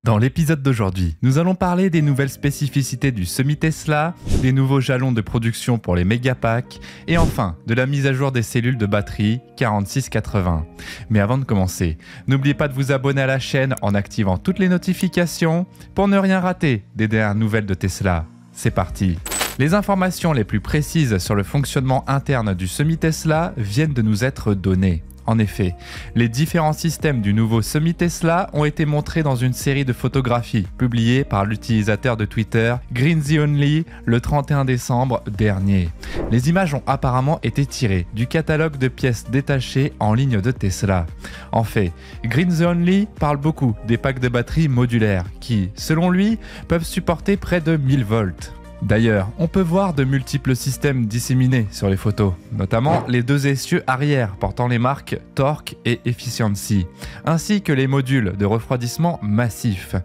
Dans l'épisode d'aujourd'hui, nous allons parler des nouvelles spécificités du semi-Tesla, des nouveaux jalons de production pour les Megapacks et enfin de la mise à jour des cellules de batterie 4680. Mais avant de commencer, n'oubliez pas de vous abonner à la chaîne en activant toutes les notifications pour ne rien rater des dernières nouvelles de Tesla. C'est parti! Les informations les plus précises sur le fonctionnement interne du semi-Tesla viennent de nous être données. En effet, les différents systèmes du nouveau semi-Tesla ont été montrés dans une série de photographies publiées par l'utilisateur de Twitter GreenZionly le 31 décembre dernier. Les images ont apparemment été tirées du catalogue de pièces détachées en ligne de Tesla. En fait, GreenZionly parle beaucoup des packs de batterie modulaires qui, selon lui, peuvent supporter près de 1000 volts. D'ailleurs, on peut voir de multiples systèmes disséminés sur les photos, notamment les deux essieux arrière portant les marques Torque et Efficiency, ainsi que les modules de refroidissement massif.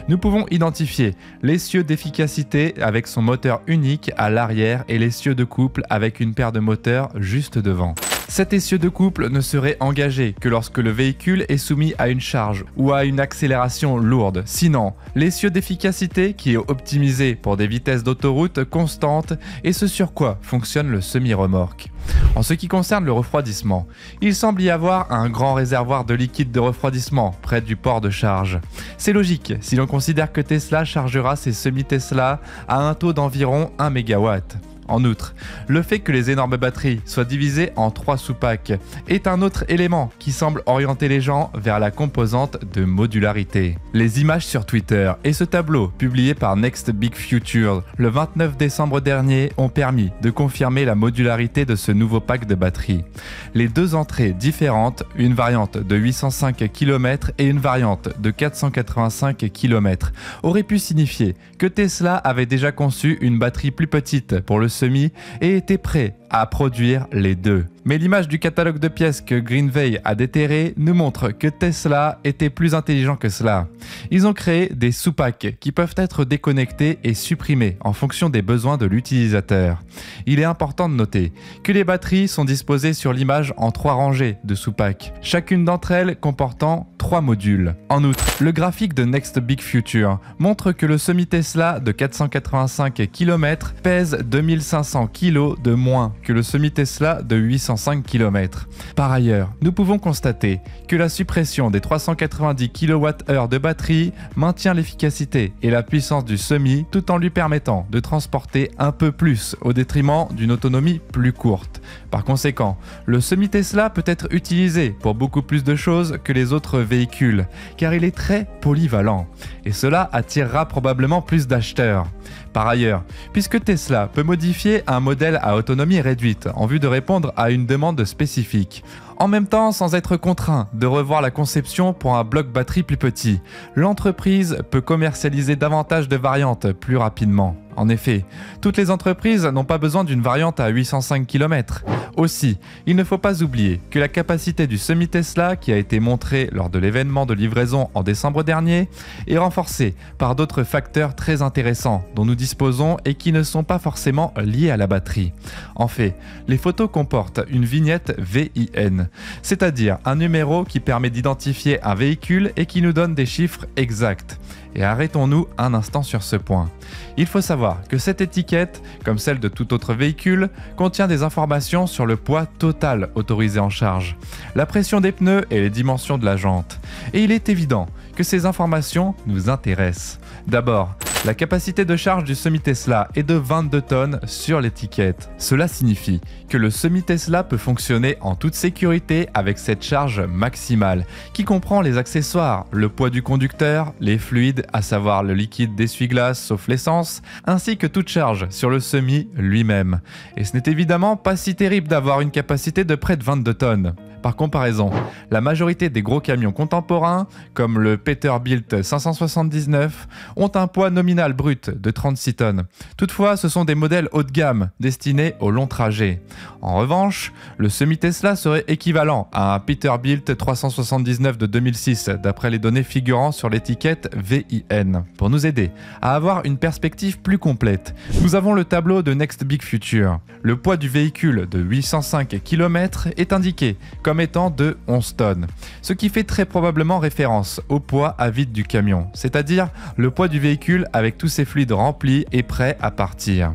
Nous pouvons identifier l'essieu d'efficacité avec son moteur unique à l'arrière et l'essieu de couple avec une paire de moteurs juste devant. Cet essieu de couple ne serait engagé que lorsque le véhicule est soumis à une charge ou à une accélération lourde. Sinon, l'essieu d'efficacité qui est optimisé pour des vitesses d'autoroute constantes et ce sur quoi fonctionne le semi-remorque. En ce qui concerne le refroidissement, il semble y avoir un grand réservoir de liquide de refroidissement près du port de charge. C'est logique si l'on considère que Tesla chargera ses semi-Tesla à un taux d'environ 1 MW. En outre, le fait que les énormes batteries soient divisées en 3 sous-packs est un autre élément qui semble orienter les gens vers la composante de modularité. Les images sur Twitter et ce tableau publié par Next Big Future le 29 décembre dernier ont permis de confirmer la modularité de ce nouveau pack de batteries. Les deux entrées différentes, une variante de 805 km et une variante de 485 km, auraient pu signifier que Tesla avait déjà conçu une batterie plus petite pour le semi et était prêt à produire les deux. Mais l'image du catalogue de pièces que Greenvey a déterré nous montre que Tesla était plus intelligent que cela. Ils ont créé des sous-packs qui peuvent être déconnectés et supprimés en fonction des besoins de l'utilisateur. Il est important de noter que les batteries sont disposées sur l'image en 3 rangées de sous-packs, chacune d'entre elles comportant 3 modules. En outre, le graphique de Next Big Future montre que le semi-Tesla de 485 km pèse 2500 kg de moins que le semi-Tesla de 805 km. Par ailleurs, nous pouvons constater que la suppression des 390 kWh de batterie maintient l'efficacité et la puissance du semi tout en lui permettant de transporter un peu plus au détriment d'une autonomie plus courte. Par conséquent, le semi-Tesla peut être utilisé pour beaucoup plus de choses que les autres véhicules, car il est très polyvalent, et cela attirera probablement plus d'acheteurs. Par ailleurs, puisque Tesla peut modifier un modèle à autonomie réduite en vue de répondre à une demande spécifique, en même temps sans être contraint de revoir la conception pour un bloc batterie plus petit, l'entreprise peut commercialiser davantage de variantes plus rapidement. En effet, toutes les entreprises n'ont pas besoin d'une variante à 805 km. Aussi, il ne faut pas oublier que la capacité du semi-Tesla qui a été montrée lors de l'événement de livraison en décembre dernier est renforcée par d'autres facteurs très intéressants dont nous disposons et qui ne sont pas forcément liés à la batterie. En fait, les photos comportent une vignette VIN, c'est-à-dire un numéro qui permet d'identifier un véhicule et qui nous donne des chiffres exacts. Et arrêtons-nous un instant sur ce point. Il faut savoir que cette étiquette, comme celle de tout autre véhicule, contient des informations sur le poids total autorisé en charge, la pression des pneus et les dimensions de la jante. Et il est évident que ces informations nous intéressent. D'abord, la capacité de charge du semi-Tesla est de 22 tonnes sur l'étiquette. Cela signifie que le semi-Tesla peut fonctionner en toute sécurité avec cette charge maximale, qui comprend les accessoires, le poids du conducteur, les fluides, à savoir le liquide d'essuie-glace sauf l'essence, ainsi que toute charge sur le semi lui-même. Et ce n'est évidemment pas si terrible d'avoir une capacité de près de 22 tonnes. Par comparaison, la majorité des gros camions contemporains, comme le Peterbilt 579, ont un poids nominal brut de 36 tonnes. Toutefois, ce sont des modèles haut de gamme, destinés au long trajet. En revanche, le semi-Tesla serait équivalent à un Peterbilt 379 de 2006, d'après les données figurant sur l'étiquette VIN. Pour nous aider à avoir une perspective plus complète, nous avons le tableau de Next Big Future. Le poids du véhicule de 805 km est indiqué comme comme étant de 11 tonnes, ce qui fait très probablement référence au poids à vide du camion, c'est-à-dire le poids du véhicule avec tous ses fluides remplis et prêts à partir.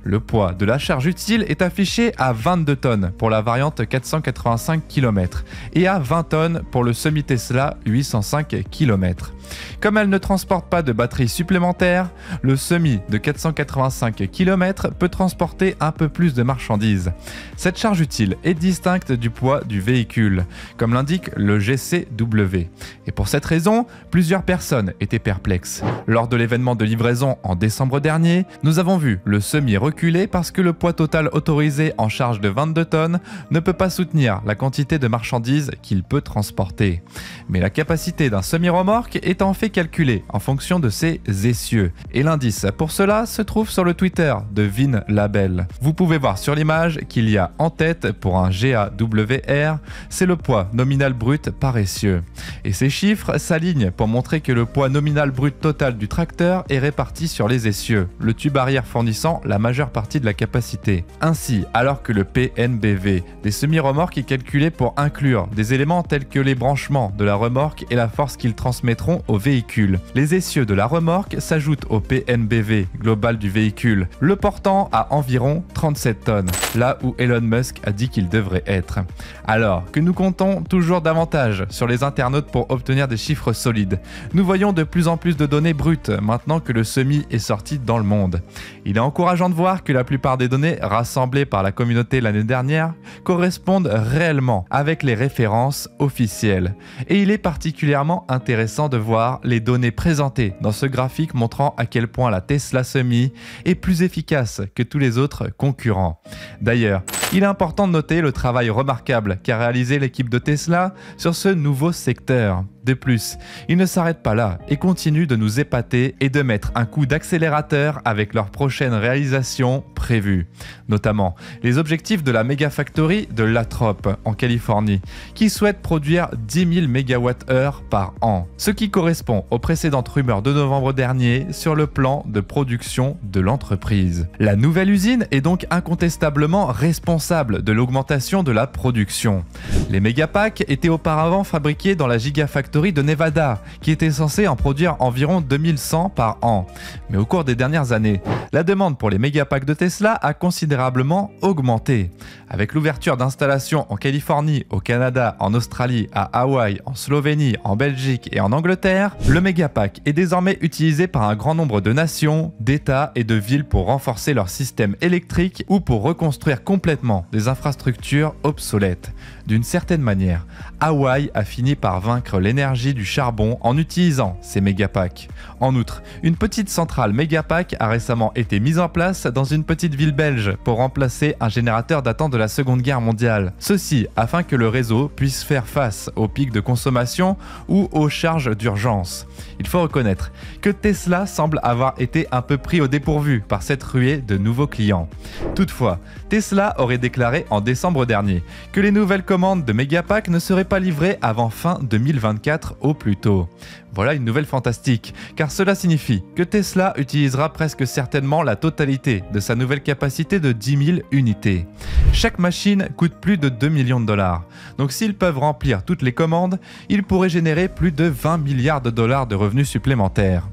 Le poids de la charge utile est affiché à 22 tonnes pour la variante 485 km et à 20 tonnes pour le semi-Tesla 805 km. Comme elle ne transporte pas de batterie supplémentaire, le semi de 485 km peut transporter un peu plus de marchandises. Cette charge utile est distincte du poids du véhicule, comme l'indique le GCW. Et pour cette raison, plusieurs personnes étaient perplexes. Lors de l'événement de livraison en décembre dernier, nous avons vu le semi reculer parce que le poids total autorisé en charge de 22 tonnes ne peut pas soutenir la quantité de marchandises qu'il peut transporter. Mais la capacité d'un semi-remorque est en fait calculée en fonction de ses essieux. Et l'indice pour cela se trouve sur le Twitter de Vin Label. Vous pouvez voir sur l'image qu'il y a en tête pour un GAWR, c'est le poids nominal brut par essieu. Et ces chiffres s'alignent pour montrer que le poids nominal brut total du tracteur est réparti sur les essieux, le tube arrière fournissant la majeure partie de la capacité. Ainsi, alors que le PNBV des semi-remorques est calculé pour inclure des éléments tels que les branchements de la remorque et la force qu'ils transmettront au véhicule, les essieux de la remorque s'ajoutent au PNBV global du véhicule, le portant à environ 37 tonnes, là où Elon Musk a dit qu'il devrait être. Alors que nous comptons toujours davantage sur les internautes pour obtenir des chiffres solides, nous voyons de plus en plus de données brutes maintenant que le semi est sorti dans le monde. Il est encourageant de voir que la plupart des données rassemblées par la communauté l'année dernière correspondent réellement avec les références officielles. Et il est particulièrement intéressant de voir les données présentées dans ce graphique montrant à quel point la Tesla Semi est plus efficace que tous les autres concurrents. D'ailleurs, il est important de noter le travail remarquable qu'a réalisé l'équipe de Tesla sur ce nouveau secteur. De plus, ils ne s'arrêtent pas là et continuent de nous épater et de mettre un coup d'accélérateur avec leurs prochaines réalisations prévues. Notamment les objectifs de la Megafactory de Lathrop en Californie, qui souhaite produire 10 000 MWh par an, ce qui correspond aux précédentes rumeurs de novembre dernier sur le plan de production de l'entreprise. La nouvelle usine est donc incontestablement responsable de l'augmentation de la production. Les Megapacks étaient auparavant fabriqués dans la Gigafactory de Nevada, qui était censée en produire environ 2100 par an. Mais au cours des dernières années, la demande pour les Megapacks de Tesla a considérablement augmenté. Avec l'ouverture d'installations en Californie, au Canada, en Australie, à Hawaï, en Slovénie, en Belgique et en Angleterre, le Megapack est désormais utilisé par un grand nombre de nations, d'États et de villes pour renforcer leur système électrique ou pour reconstruire complètement des infrastructures obsolètes. D'une certaine manière, Hawaï a fini par vaincre l'énergie du charbon en utilisant ces Megapacks. En outre, une petite centrale Megapack a récemment été mise en place dans une petite ville belge pour remplacer un générateur datant de la Seconde Guerre mondiale. Ceci afin que le réseau puisse faire face aux pics de consommation ou aux charges d'urgence. Il faut reconnaître que Tesla semble avoir été un peu pris au dépourvu par cette ruée de nouveaux clients. Toutefois, Tesla aurait déclaré en décembre dernier que les nouvelles commandes de Megapack ne seraient pas livrées avant fin 2024 au plus tôt. Voilà une nouvelle fantastique, car cela signifie que Tesla utilisera presque certainement la totalité de sa nouvelle capacité de 10 000 unités. Chaque machine coûte plus de 2 millions de dollars, donc s'ils peuvent remplir toutes les commandes, ils pourraient générer plus de 20 milliards de dollars de revenus supplémentaires.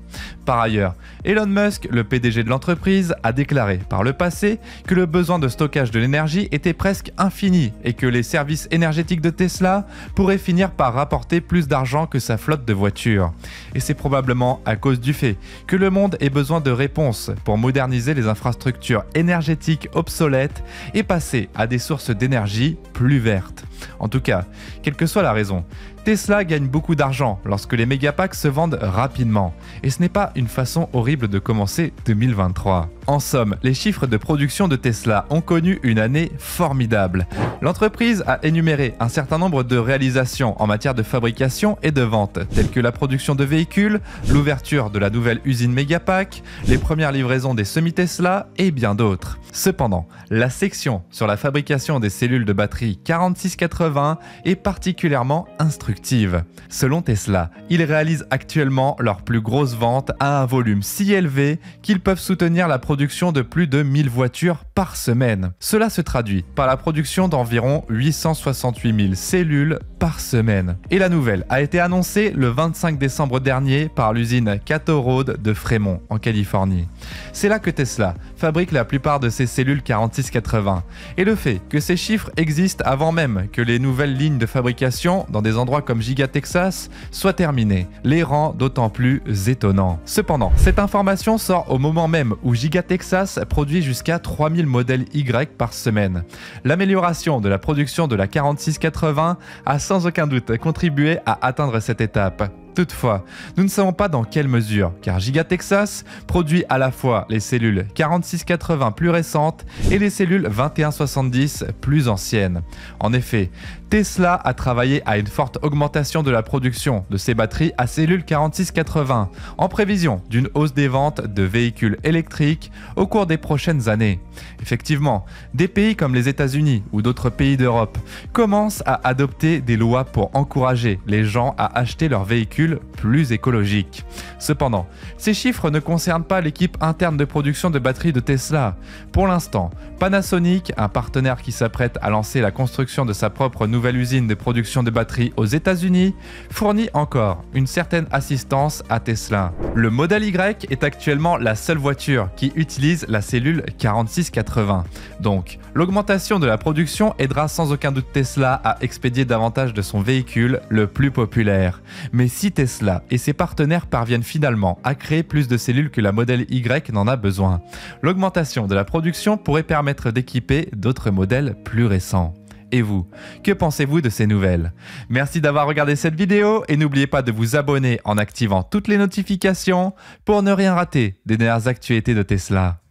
Par ailleurs, Elon Musk, le PDG de l'entreprise, a déclaré par le passé que le besoin de stockage de l'énergie était presque infini et que les services énergétiques de Tesla pourraient finir par rapporter plus d'argent que sa flotte de voitures. Et c'est probablement à cause du fait que le monde ait besoin de réponses pour moderniser les infrastructures énergétiques obsolètes et passer à des sources d'énergie plus vertes. En tout cas, quelle que soit la raison, Tesla gagne beaucoup d'argent lorsque les Megapacks se vendent rapidement. Et ce n'est pas une façon horrible de commencer 2023. En somme, les chiffres de production de Tesla ont connu une année formidable. L'entreprise a énuméré un certain nombre de réalisations en matière de fabrication et de vente, telles que la production de véhicules, l'ouverture de la nouvelle usine Megapack, les premières livraisons des semi-Tesla et bien d'autres. Cependant, la section sur la fabrication des cellules de batterie 4680 4680 est particulièrement instructive. Selon Tesla, ils réalisent actuellement leur plus grosse vente à un volume si élevé qu'ils peuvent soutenir la production de plus de 1000 voitures par semaine. Cela se traduit par la production d'environ 868 000 cellules par semaine. Et la nouvelle a été annoncée le 25 décembre dernier par l'usine Cato Road de Fremont, en Californie. C'est là que Tesla fabrique la plupart de ses cellules 4680. Et le fait que ces chiffres existent avant même que les nouvelles lignes de fabrication dans des endroits comme Giga Texas soient terminées les rend d'autant plus étonnants. Cependant, cette information sort au moment même où Giga Texas produit jusqu'à 3000 modèles Y par semaine. L'amélioration de la production de la 4680 a sans aucun doute contribué à atteindre cette étape. Toutefois, nous ne savons pas dans quelle mesure, car Giga Texas produit à la fois les cellules 4680 plus récentes et les cellules 2170 plus anciennes. En effet, Tesla a travaillé à une forte augmentation de la production de ses batteries à cellules 4680 en prévision d'une hausse des ventes de véhicules électriques au cours des prochaines années. Effectivement, des pays comme les États-Unis ou d'autres pays d'Europe commencent à adopter des lois pour encourager les gens à acheter leurs véhicules plus écologiques. Cependant, ces chiffres ne concernent pas l'équipe interne de production de batteries de Tesla. Pour l'instant, Panasonic, un partenaire qui s'apprête à lancer la construction de sa propre nouvelle usine de production de batteries aux États-Unis, fournit encore une certaine assistance à Tesla. Le modèle Y est actuellement la seule voiture qui utilise la cellule 4680. Donc, l'augmentation de la production aidera sans aucun doute Tesla à expédier davantage de son véhicule le plus populaire. Mais si Tesla et ses partenaires parviennent finalement à créer plus de cellules que la modèle Y n'en a besoin, l'augmentation de la production pourrait permettre d'équiper d'autres modèles plus récents. Et vous, que pensez-vous de ces nouvelles? Merci d'avoir regardé cette vidéo et n'oubliez pas de vous abonner en activant toutes les notifications pour ne rien rater des dernières actualités de Tesla.